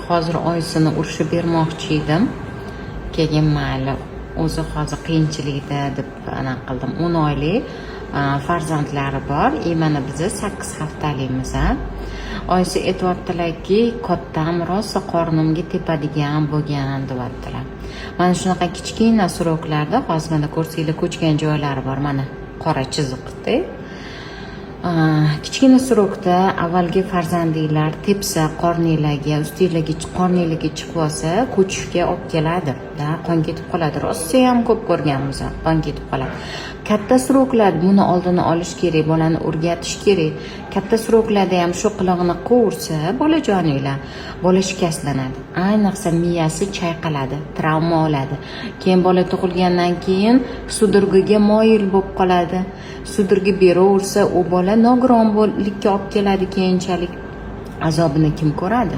hozir oyisini urishib bermoqchi edim. Keyin mayli, o'zi hozir qiyinchilikda deb anaqa qildim. 10 oylik farzandlari bor. Mana biza 8 haftalikmiz. Oyisi aytibdilarki, "Kattam rosa qornimga tepadigan bo'lgan" deyaptilar. Mana shunaqa kichkina suroklarda hozir mana ko'rsanglar ko'chgan joylari bor, mana qora chiziqda. Kichkina surokda avvalgi farzandinglar tepsa qorninglarga, ustinglarga qorninglarga chiqib olsa, ko'chishga olib keladi. Qon ketib qoladi. Rosa ham ko'p ko'rganmiz, qon ketib qoladi. Katta suroklar buni oldini olish kerak, bolani o'rgatish kerak. Katta suroklarda ham shu qilig'ini qovursa, bolajoninglar, bola shikastlanadi. Ayniqsa miyasi chayqaladi, travma oladi. Keyin bola tug'ilgandan keyin sudurgiga moyil bo'lib qoladi. Sudurgi beraversa, u bola nogironlikka olib keladi keyinchalik. Azobini kim ko'radi?